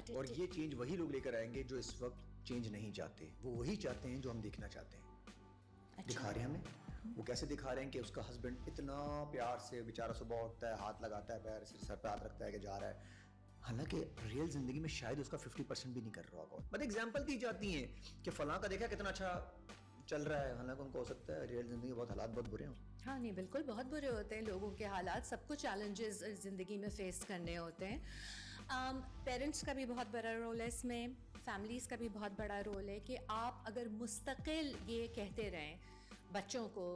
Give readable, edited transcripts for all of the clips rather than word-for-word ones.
اور یہ چینج وہی لوگ لے کر آئیں گے جو اس وقت چینج نہیں چاہتے. وہ وہی چاہتے ہیں جو ہم دیکھنا چاہتے ہیں. دکھا رہے ہیں ہمیں وہ کیسے دکھا رہے ہیں کہ اس کا ہسبینڈ اتنا پیار سے بیچارہ صبح اٹھتا ہے, ہاتھ لگاتا ہے پیر سر پہ ہاتھ رکھتا ہے کہ جا رہا ہے, حالانکہ ریئل زندگی میں شاید اس کا 50% بھی نہیں کر رہا ہوگا. مطلب ایگزامپل دی جاتی ہیں کہ فلاں کا دیکھا کتنا اچھا چل رہا ہے, حالانکہ ان کو ہو سکتا ہے ریئل زندگی بہت حالات بہت برے ہوں. ہاں نہیں بالکل بہت برے ہوتے ہیں لوگوں کے حالات, سب کو چیلنجز زندگی میں فیس کرنے ہوتے ہیں. پیرنٹس کا بھی بہت بڑا رول ہے اس میں, فیملیز کا بھی بہت بڑا رول ہے کہ آپ اگر مستقل یہ کہتے رہیں بچوں کو,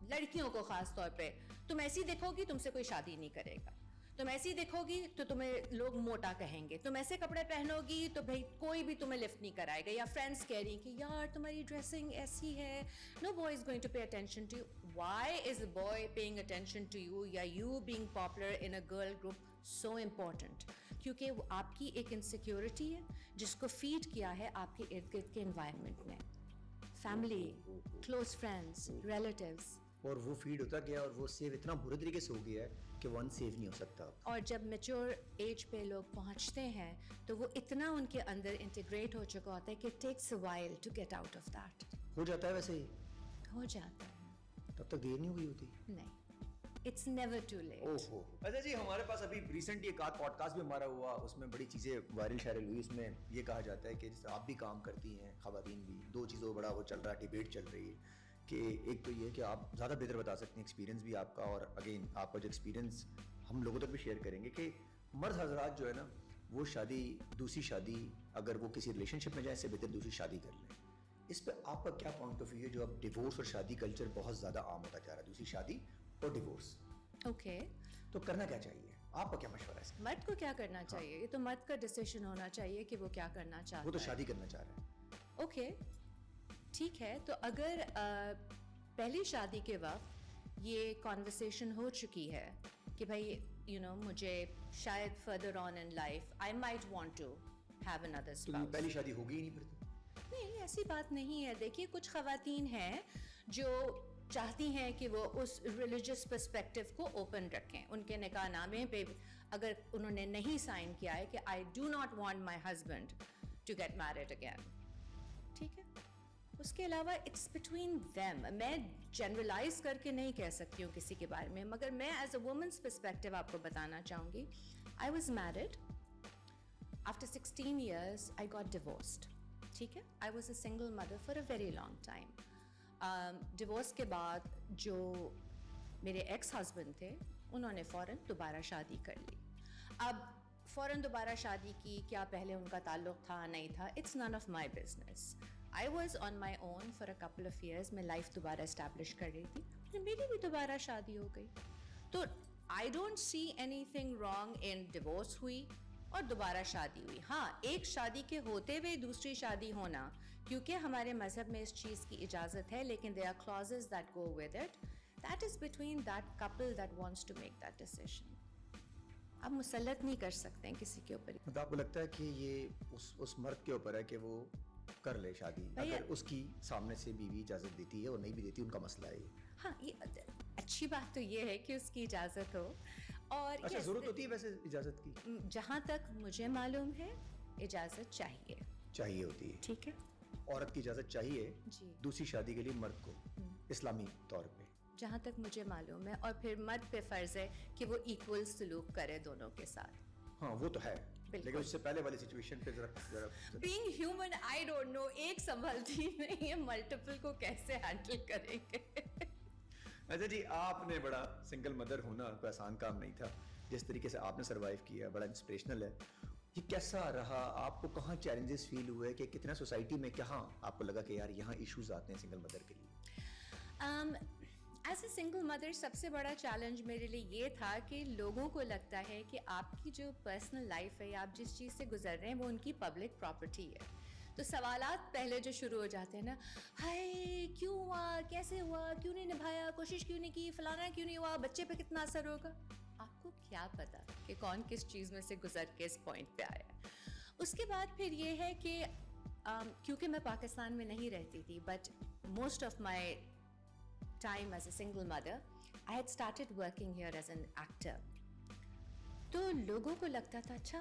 لڑکیوں کو خاص طور پہ, تم ایسی دیکھو گی تم سے کوئی شادی نہیں کرے گا, تم ایسی دیکھو گی تو تمہیں لوگ موٹا کہیں گے, تم ایسے کپڑے پہنو گی تو بھائی کوئی بھی تمہیں لفٹ نہیں کرائے گا, یا فرینڈس کہہ رہی کہ یار تمہاری ڈریسنگ ایسی ہے, no boy is going to pay attention to you. Why is a boy paying attention to you, یا you being popular in a girl group so important? کیونکہ وہ آپ کی ایک انسیکیورٹی ہے جس کو فیڈ کیا ہے آپ کے ارد گرد کے انوائرمنٹ نے, فیملی, کلوز فرینڈس, ریلیٹیوز, اور وہ فیڈ ہوتا گیا اور وہ سیو اتنا برے طریقے سے ہو گیا ہے کہ وہ ان سیو نہیں ہو سکتا. اور جب میچور ایج پہ لوگ پہنچتے ہیں تو وہ اتنا ان کے اندر انٹیگریٹ ہو چکا ہوتا ہے کہ takes a while to get out of that. ہو جاتا ہے ویسے ہی, ہو جاتا ہے, تب تک دیر نہیں ہوئی ہوتی. نہیں, اٹس نیور ٹو لیٹ. اچھا جی, ہمارے پاس ابھی ریسنٹلی ایک آدھ پوڈ کاسٹ بھی ہمارا ہوا, اس میں بڑی چیزیں وائرل شائرل ہوئی. اس میں یہ کہا جاتا ہے کہ جس آپ بھی کام کرتی ہیں, خواتین بھی, دو چیزوں بڑا وہ چل رہا ہے, ڈیبیٹ چل رہی ہے کہ ایک تو یہ کہ آپ زیادہ بہتر بتا سکتے ہیں, ایکسپیرینس بھی آپ کا, اور اگین آپ کا جو ایکسپیرینس ہم لوگوں تک بھی شیئر کریں گے کہ مرد حضرات جو ہے نا وہ شادی, دوسری شادی اگر وہ کسی ریلیشن شپ میں جائیں, اس سے بہتر دوسری شادی کر لیں. اس پہ آپ کا کیا پوائنٹ آف ویو ہے؟ جو اب ڈیورس اور شادی کلچر بہت زیادہ عام ہوتا جا رہا ہے, دوسری شادی اور ڈیورس, اوکے, تو کرنا کیا چاہیے؟ آپ کا کیا مشورہ ہے اس میں؟ مرد کو کیا کرنا چاہیے؟ یہ تو مرد کا ڈیسیشن ہونا چاہیے کہ وہ کیا کرنا چاہتا ہے. وہ تو شادی کرنا چاہ رہا ہے. اوکے ٹھیک ہے, تو اگر پہلی شادی کے وقت یہ کانورسیشن ہو چکی ہے کہ بھائی یو نو مجھے شاید further on in life I might want to have another spouse, تو پہلی شادی ہوگی ہی نہیں پھر تو. نہیں ایسی بات نہیں ہے. دیکھیے کچھ خواتین ہیں جو چاہتی ہیں کہ وہ اس ریلیجس پرسپیکٹو کو اوپن رکھیں. ان کے نکاح نامے پہ اگر انہوں نے نہیں سائن کیا ہے کہ I do not want my husband to get married again, ٹھیک ہے, اس کے علاوہ اٹس بٹوین دیم. میں جنرلائز کر کے نہیں کہہ سکتی ہوں کسی کے بارے میں, مگر میں ایز اے وومنس پرسپیکٹو آپ کو بتانا چاہوں گی. I was married, after 16 years I got divorced, ٹھیک ہے. I was a single mother for a very long time. Divorce کے بعد جو میرے ایکس ہسبینڈ تھے انہوں نے فوراً دوبارہ شادی کر لی. اب فوراً دوبارہ شادی کی, کیا پہلے ان کا تعلق تھا نہیں تھا, it's none of my business. I was on my own for a couple of years, میں لائف دوبارہ اسٹیبلش کر رہی تھی, میری بھی دوبارہ شادی ہو گئی. تو I don't see anything wrong in divorce ہوئی اور دوبارہ شادی ہوئی. ہاں ایک شادی کے ہوتے ہوئے دوسری شادی ہونا, کیونکہ ہمارے مذہب میں اس چیز کی اجازت ہے, لیکن there are clauses that go with it. That is between that couple that wants to make that decision. آپ مسلط نہیں کر سکتے ہیں کسی کے اوپر. مطلب آپ کو لگتا ہے کہ یہ اس مرد کے اوپر ہے کہ وہ کر لے شادی, اگر اس کی سامنے سے بیوی اجازت دیتی ہے اور نہیں بھی دیتی, ان کا مسئلہ ہے. ہاں یہ اچھی بات تو یہ ہے کہ اس کی اجازت ہو, اور اچھا ضرورت ہوتی ہے ویسے اجازت کی؟ جہاں تک مجھے معلوم ہے اجازت چاہیے ہوتی ہے, ٹھیک ہے. عورت کی اجازت چاہیے جی دوسری شادی کے لیے مرد کو, اسلامی طور پہ جہاں تک مجھے معلوم ہے, اور پھر مرد پہ فرض ہے کہ وہ ایکول سلوک کرے دونوں کے ساتھ. ہاں وہ تو ہے, لیکن اس سے پہلے والی سچویشن پہ ذرا being human I don't know, ایک سنبھلتی نہیں ہے, ملٹیپل کو کیسے ہینڈل کریں گے. اچھا جی, آپ نے بڑا سنگل مدر ہونا کوئی آسان کام نہیں تھا, جس طریقے سے آپ نے سروائیو کیا بڑا انسپریشنل ہے. یہ کیسا رہا آپ کو, کہاں چیلنجز فیل ہوئے, کہ کتنا سوسائٹی میں کہاں آپ کو لگا کہ یار یہاں ایشوز آتے ہیں سنگل مدر کے لیے؟ ایز اے سنگل مدر سب سے بڑا چیلنج میرے لیے یہ تھا کہ لوگوں کو لگتا ہے کہ آپ کی جو پرسنل لائف ہے یا آپ جس چیز سے گزر رہے ہیں وہ ان کی پبلک پراپرٹی ہے. تو سوالات پہلے جو شروع ہو جاتے ہیں نا, ہائے کیوں ہوا, کیسے ہوا, کیوں نہیں نبھایا, کوشش کیوں نہیں کی, فلانا کیوں نہیں ہوا, بچے پہ کتنا اثر ہوگا. آپ کو کیا پتا کہ کون کس چیز میں سے گزر کے اس پوائنٹ پہ آیا. اس کے بعد پھر یہ ہے کہ کیونکہ میں پاکستان میں نہیں رہتی تھی, but most of my time as a single mother, I had started working here as an actor. تو لوگوں کو لگتا تھا اچھا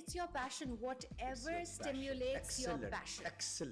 it's your passion, whatever stimulates your passion. Excellent.